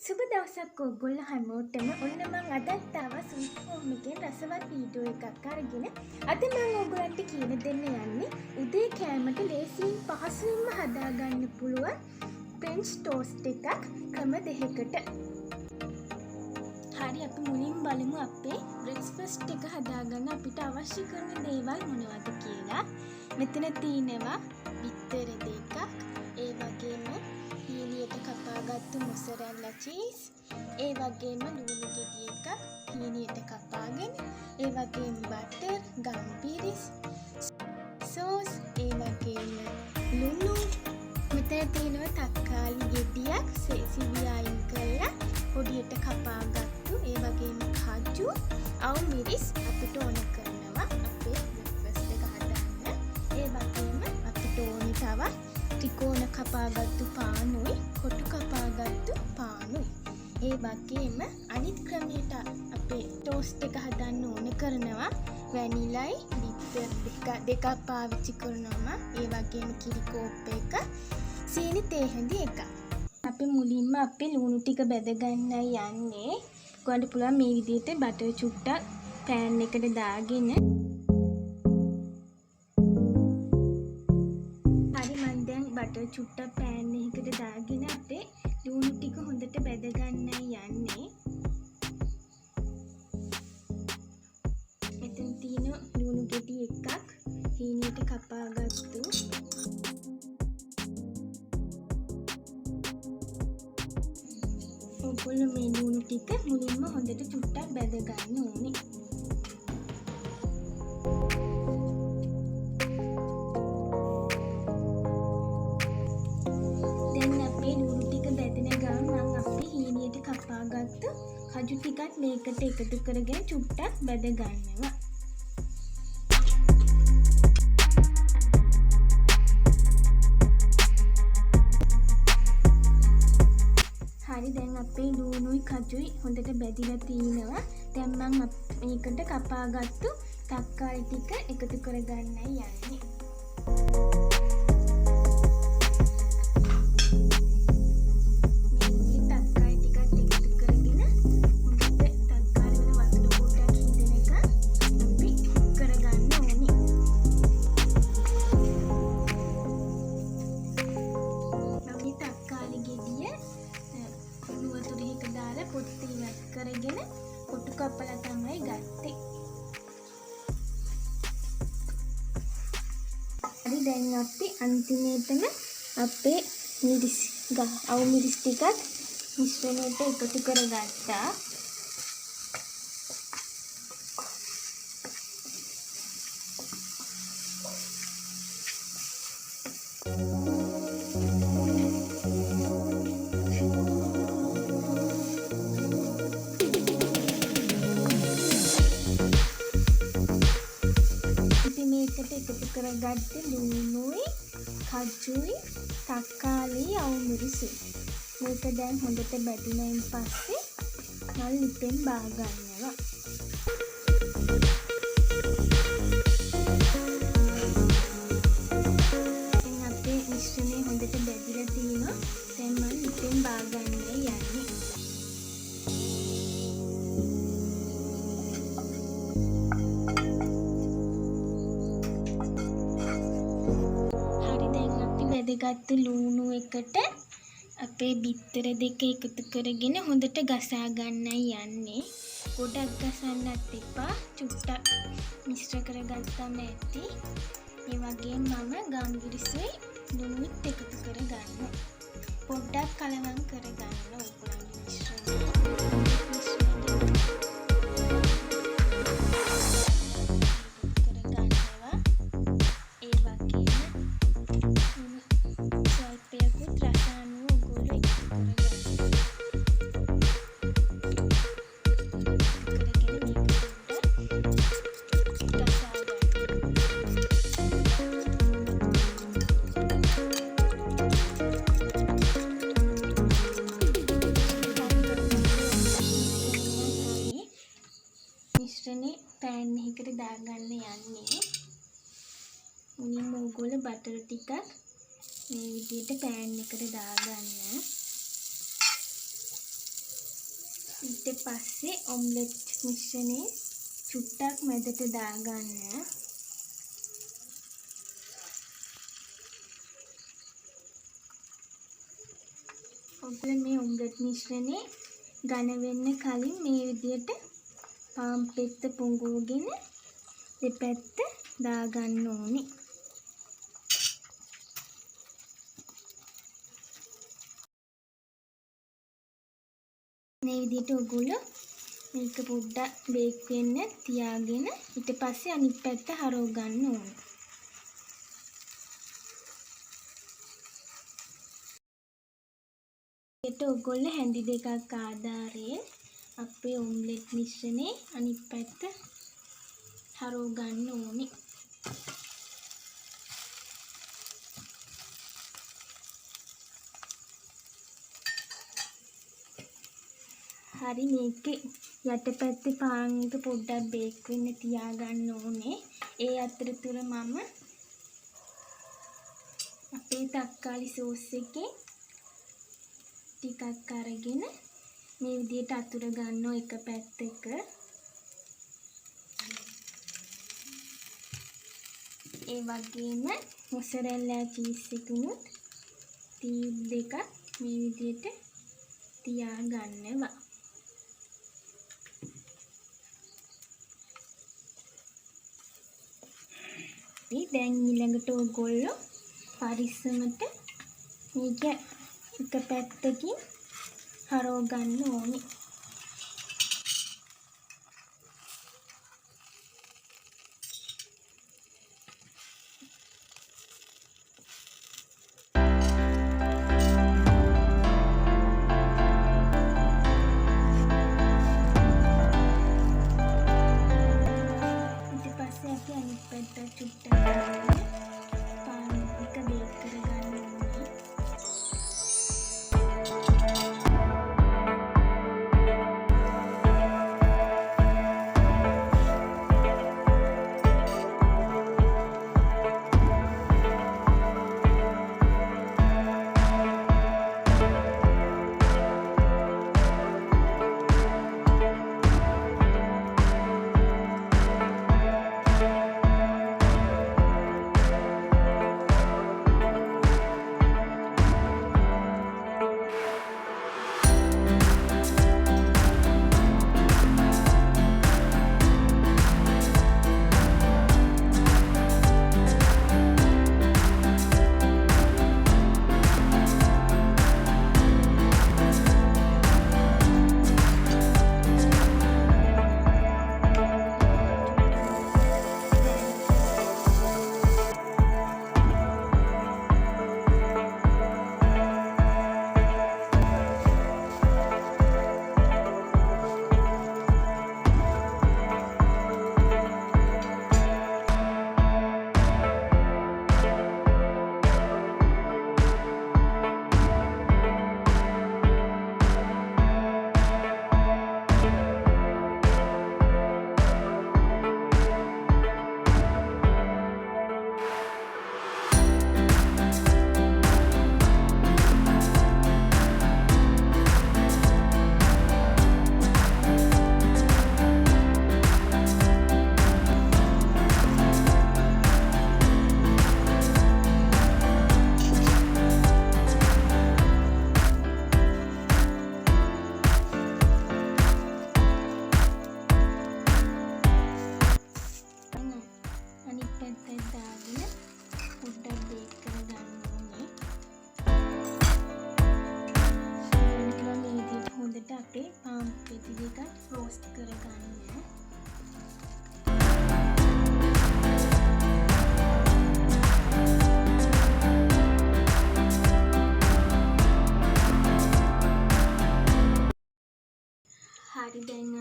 සුබ දවසක් ඔයගොල්ලෝ හැමෝටම. ඔන්න මං අදත් ආවා ස්වීට් හෝම් එකේ රසවත් වීඩියෝ එකක් අරගෙන. අද මං ඔයගොල්ලන්ට කියන දෙන්න යන්නේ උදේ කෑමට ලේසියෙන් පහසුවෙන්ම හදාගන්න පුළුවන් ෆ්‍රෙන්ච් ටෝස්ට් එකක් ක්‍රම දෙකකට. හරි, අපි මුලින් බලමු අපේ බ්‍රෙක්ෆාස්ට් එක හදාගන්න අපිට අවශ්‍ය කරන දේවල් මොනවද කියලා. මෙතන තියෙනවා බිත්තර දෙකක්, ඒ වගේම හීනියට කපාගත්තු මොසරැල්ලා චීස්, ඒ වගේම ලුණු ගෙඩි එකක් හීනියට කපාගෙන, ඒ වගේම බටර්, ගම්පිරිස්, සෝස්, ඒ වගේම ලුණු. මෙතන තියෙනවා තක්කාලි ගෙඩියක් සිවි අයින් කරලා පොඩියට කපාගත්තු, ඒ වගේම කජු, අවු මිරිස් අපිට ඕන කරනවා අපේ බ්‍රෙක්ෆාස්ට් එක හදන්න. ඒ වගේම අපිට ඕනි තව ත්‍රිකෝණ කපාගත්තු පානුයි, කොටු කපාගත්තු පානුයි. ඒ වගේම අනිත් ක්‍රමයට අපේ ටෝස්ට් එක හදන්න ඕන කරනවා වැනිලයි බිත්තර දෙකක් පාවිච්චි කරනවා, ඒ වගේම කිරි කෝප්ප එක, සීනි තේ හැඳි එකක්. අපි මුලින්ම අපේ ලුණු ටික බෙද ගන්නයි යන්නේ. ඔයගොල්ලන්ට පුළුවන් මේ විදිහට බටර් චුට්ටක් පෑන් එකට දාගෙන. බටර් චුට්ටක් පෑන් එකකට දාගෙන අපේ ලුණු ටික හොඳට බෙද ගන්නයි යන්නේ. මෙතන තියෙන ලුණු ගෙඩි එකක් හීනියට කපාගත්තු. ඔයගොල්ලෝ මේ ලුණු ටික මුලින්ම හොඳට චුට්ටක් බෙද ගන්න ඕනේ. කජු ටිකත් මේකට එකතු කරගෙන චුට්ටක් බෙද ගන්නවා. හරි, දැන් අපේ ලුණුයි කජුයි හොඳට බෙදිලා තිනවා. දැන් මම මේකට කපාගත්තු තක්කාලි ටික එකතු කරගන්නයි යන්නේ. කරගෙන කොටු කපලා තමයි ගත්තේ. හරි, දැන් අපි අන්තිමේටම අපේ මිරිස් අවු මිරිස් ටිකත් මිශ්‍රණයට එකතු කරගත්තා. එකතු කරගත්තේ ලුණුයි කජුයි තක්කාලි අවු මිරිසුයි. මේක දැන් හොඳට බැදුනයින් පස්සේ මල් ලිපෙන් බා ගන්නවා. දැන් අපේ මිශ්‍රණය හොඳට බැදිලා තිනවා. දැන් මල් ලිපෙන් බා ගන්න යන්නේ. බෙදගත්තු ලුණු එකට අපේ බිත්තර දෙක එකතු කරගෙන හොඳට ගසා ගන්නයි යන්නේ. ගොඩක් ගසන්නත් එපා, චුට්ටක් මිශ්‍ර කරගත්තම ඇති. ඒ වගේම මම ගම්පිරිසුයි ලුණුත් එකතු කරගන්නවා. පොඩ්ඩක් කලවම් කරගන්න ඔයගොල්ලන්ගේ මිශ්‍රණය. පෑන් එකකට දාගන්න යන්නේ. මුලින්ම ඔයගොල්ලෝ බටර් ටිකක් මේ විදිහට පෑන් එකට දාගන්න. ඊට පස්සේ ඔම්ලට් මිශ්‍රණය චුට්ටක් මැදට දාගන්න. ඔගොල්ලෝ මේ ඔම්ලට් මිශ්‍රණය ඝන වෙන්න කලින් මේ විදියට පාන් පෙත්ත පුඟුවගෙන දෙපැත්ත දාගන්න ඕනේ. මේ විදිහට ඔගොල්ලෝ මේක පොඩ්ඩක් බේක් වෙන්න තියාගෙන ඊට පස්සේ අනිත් පැත්ත හරව ගන්න ඕනේ. ඊට ඔගොල්ලෝ හැඳි දෙකක් ආධාරයෙන් අපේ ඔම්ලට් මිශ්‍රණේ අනිත් පැත්ත හරව ගන්න ඕනේ. හරි මේකේ යටපැත්තේ පාන් එක පොඩ්ඩක් බේක් වෙන්න තියාගන්න ඕනේ. ඒ අතරතුර මම අපේ තක්කාලි සෝස් එකේ ටිකක් අරගෙන මේ විදිහට අතුර ගන්නවා එක පැත්තක. ඒ වගේම මොසරෙල්ලා චීස් එකුණුත් ටීප් දෙකක් මේ විදිහට තියාගන්නවා. දැන් ඊළඟට ඔයගොල්ලෝ පරිස්සමට මේක එක පැත්තකින් හරව ගන්න ඕනේ.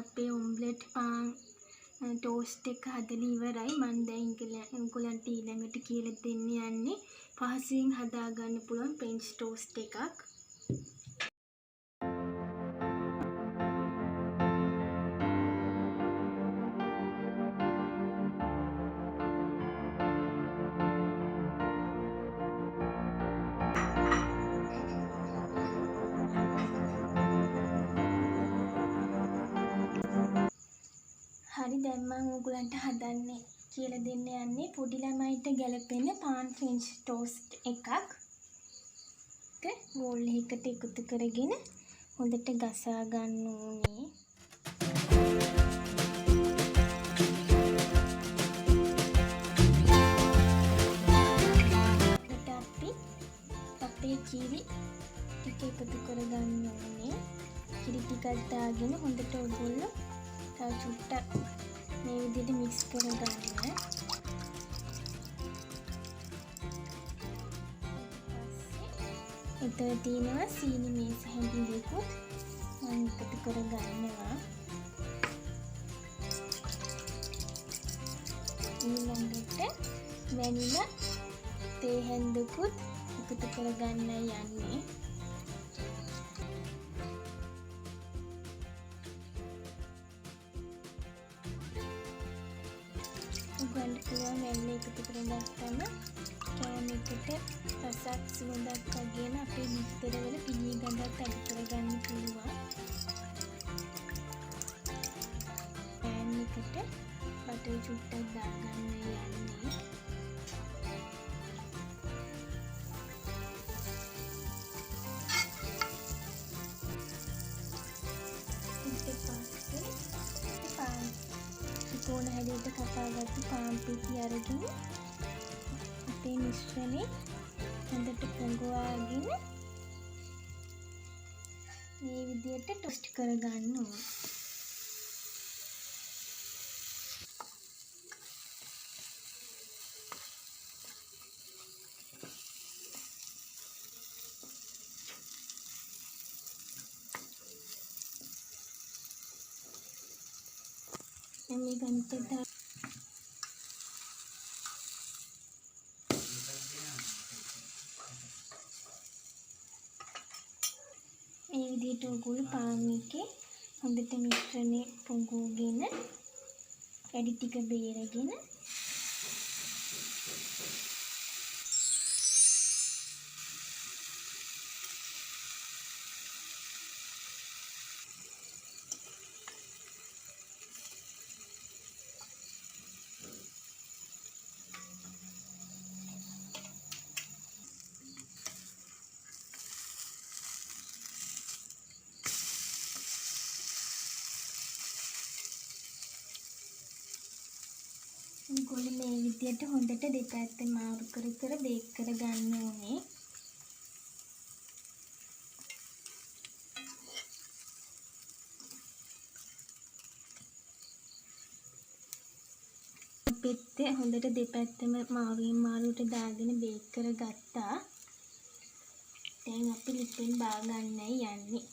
අපේ ඔම්ලට් පාන් ටෝස්ට් එක හදලා ඉවරයි. මම දැන් උගලන්ට ඊළඟට කියලා දෙන්න යන්නේ පහසුවෙන් හදාගන්න පුළුවන් ෆ්‍රෙන්ච් ටෝස්ට් එකක්. දැන් මම ඔයගලන්ට හදන්නේ කියලා දෙන්න යන්නේ පොඩි ළමයිට ගැලපෙන පාන් ෆ්‍රෙන්ච් ටෝස්ට් එකක්. බෝල් එකකට එකතු කරගෙන හොඳට ගසා ගන්න ඕනේ. ඊට අපි අපේ කිරි ටික එකතු කරගන්න ඕනේ. කිරි ටිකක් දාගෙන හොඳට ඔයගොල්ලෝ තව චුට්ටක් මේ විදිහට මික්ස් කරගන්න. එතන තියෙනවා සීනි මේස හැඳින්වෙකුත් මම එකතු කරගන්නවා. ඊළඟට වැනිලා තේ හැඳකුත් එකතු කරගන්න යන්නේ. ඔයගොල්ලන්ට පුළුවන් වැනිලා එකතු කරගත්තම කෑම එකට රසක් සුවඳක් වගේම අපේ බිත්තරවල පිළි ගඳක් අඩු කරගන්න පුළුවන්. පෑන් එකට බටර් චුට්ටක් දාගන්න යන්නේ. ඊට පස්සේ පාන් ත්‍රිකෝණ හැඩයට කපාගත්තු පාන් පිටි අරගෙන අපේ මිශ්‍රණය හොඳට පොඟවාගෙන මේ විදිහට ටෝස්ට් කරගන්න ඕනේ. මේ ගණිතය මේ විදිහට ඔයගොල්ලෝ පාන් එකේ හොඳට මිශ්‍රණය පොඟවගෙන වැඩි ටික බේරගෙන ඔයගොල්ලෝ මේ විදිහට හොඳට දෙපැත්ත මාරු කර කර බේක් කරගන්න ඕනේ. පෙත්තේ හොඳට දෙපැත්තම මාරුවෙන් මාරුවට දාගෙන බේක් කරගත්තා. දැන් අපි ලිපෙන් බා ගන්නයි යන්නේ.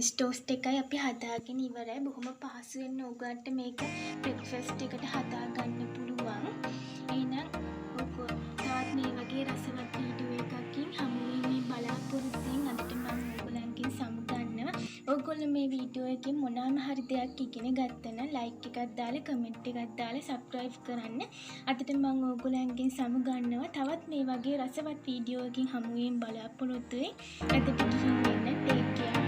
ෆ්‍රෙන්ච් ටෝස්ට් එකයි අපි හදාගෙන ඉවරයි. බොහොම පහසුවෙන් ඕගලන්ට මේක බ්‍රෙක්ෆාස්ට් එකට හදාගන්න පුළුවන්. එහෙනම් තවත් මේ වගේ රසවත් වීඩියෝ එකකින් හමු වෙන්නේ බලාපොරොත්තුෙන් අදට මම ඕගලන්ගෙන් සමුගන්නවා. ඕගොල්ලෝ මේ වීඩියෝ එකෙන් මොනවාම හරි දෙයක් ඉගෙන ගත්තා නම් ලයික් එකක් දාලා කමෙන්ට් එකක් දාලා සබ්ස්ක්‍රයිබ් කරන්න. අදට මම ඕගලන්ගෙන් සමුගන්නවා. තවත් මේ වගේ රසවත් වීඩියෝ එකකින් හමු වෙන්න බලාපොරොත්තු වෙයි. අදට ගිහින් එන්න. Take care.